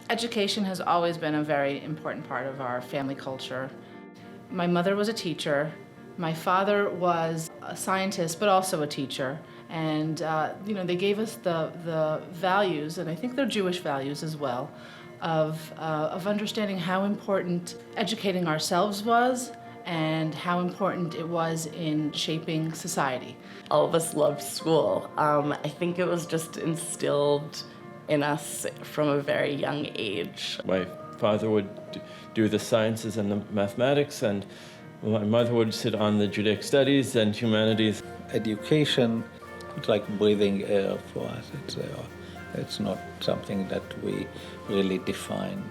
Education has always been a very important part of our family culture. My mother was a teacher. My father was a scientist, but also a teacher. And they gave us the values, and I think they're Jewish values as well, of understanding how important educating ourselves was and how important it was in shaping society. All of us loved school. I think it was just instilled in us from a very young age. My father would do the sciences and the mathematics, and my mother would sit on the Judaic studies and humanities. Education, it's like breathing air for us. It's not something that we really define,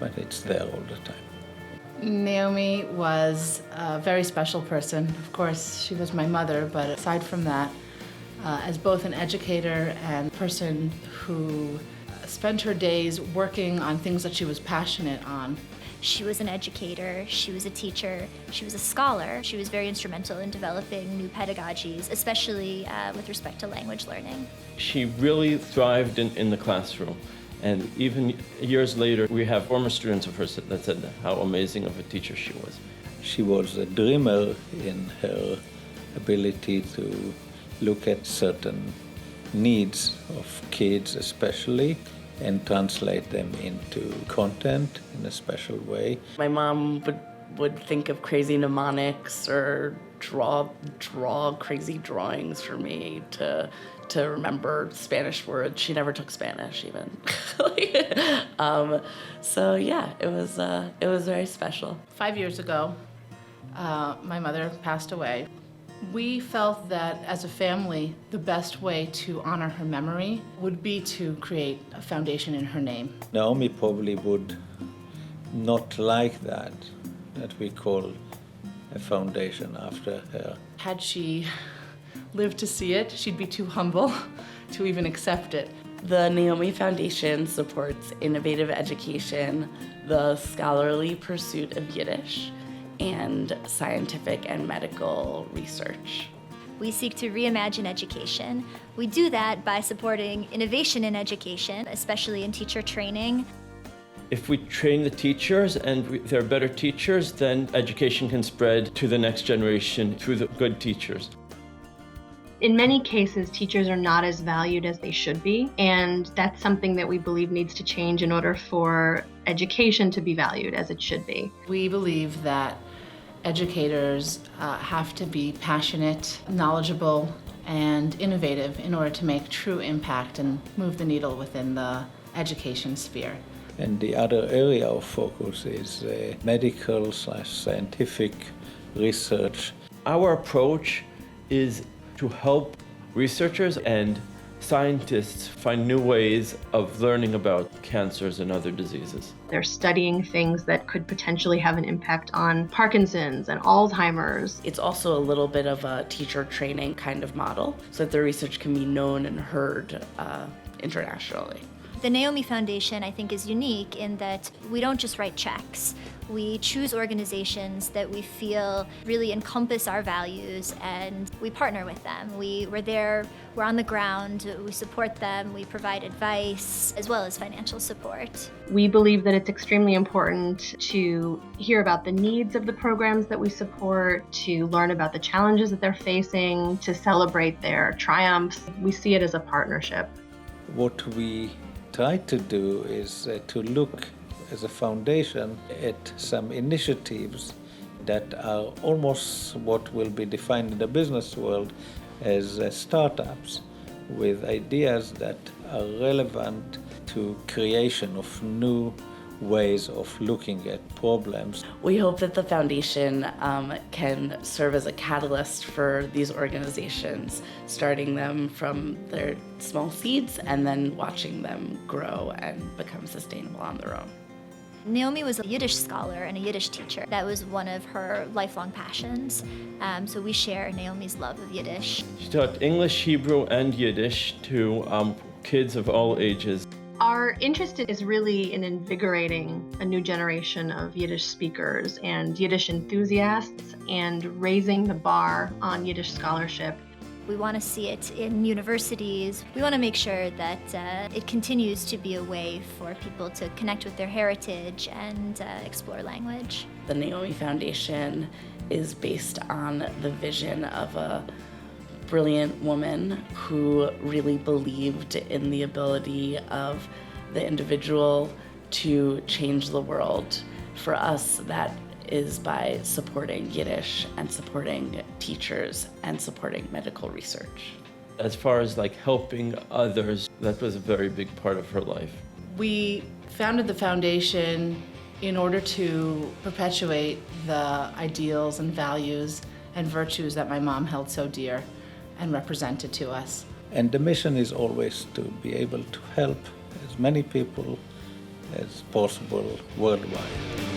but it's there all the time. Naomi was a very special person. Of course, she was my mother, but aside from that, as both an educator and person who spent her days working on things that she was passionate on. She was an educator, she was a teacher, she was a scholar. She was very instrumental in developing new pedagogies, especially with respect to language learning. She really thrived in the classroom. And even years later, we have former students of hers that said how amazing of a teacher she was. She was a dreamer in her ability to look at certain needs of kids especially and translate them into content in a special way. My mom would think of crazy mnemonics or draw crazy drawings for me to remember Spanish words. She never took Spanish even. So yeah, it was very special. 5 years ago, my mother passed away. We felt that as a family, the best way to honor her memory would be to create a foundation in her name. Naomi probably would not like that we call a foundation after her. Had she lived to see it, she'd be too humble to even accept it. The Naomi Foundation supports innovative education, the scholarly pursuit of Yiddish, and scientific and medical research. We seek to reimagine education. We do that by supporting innovation in education, especially in teacher training. If we train the teachers and they're better teachers, then education can spread to the next generation through the good teachers. In many cases, teachers are not as valued as they should be, and that's something that we believe needs to change in order for education to be valued as it should be. We believe that educators have to be passionate, knowledgeable, and innovative in order to make true impact and move the needle within the education sphere. And the other area of focus is medical/scientific research. Our approach is to help researchers and scientists find new ways of learning about cancers and other diseases. They're studying things that could potentially have an impact on Parkinson's and Alzheimer's. It's also a little bit of a teacher training kind of model so that the research can be known and heard internationally. The Naomi Foundation, I think, is unique in that we don't just write checks. We choose organizations that we feel really encompass our values, and we partner with them. We're there, we're on the ground, we support them, we provide advice, as well as financial support. We believe that it's extremely important to hear about the needs of the programs that we support, to learn about the challenges that they're facing, to celebrate their triumphs. We see it as a partnership. What we try to do is to look as a foundation at some initiatives that are almost what will be defined in the business world as startups, with ideas that are relevant to creation of new ways of looking at problems. We hope that the foundation can serve as a catalyst for these organizations, starting them from their small seeds and then watching them grow and become sustainable on their own. Naomi was a Yiddish scholar and a Yiddish teacher. That was one of her lifelong passions. So we share Naomi's love of Yiddish. She taught English, Hebrew, and Yiddish to kids of all ages. Our interest is really in invigorating a new generation of Yiddish speakers and Yiddish enthusiasts and raising the bar on Yiddish scholarship. We want to see it in universities. We want to make sure that it continues to be a way for people to connect with their heritage and explore language. The Naomi Foundation is based on the vision of a brilliant woman who really believed in the ability of the individual to change the world. For us, that is by supporting Yiddish and supporting teachers and supporting medical research. As far as like helping others, that was a very big part of her life. We founded the foundation in order to perpetuate the ideals and values and virtues that my mom held so dear and represented to us. And the mission is always to be able to help as many people as possible worldwide.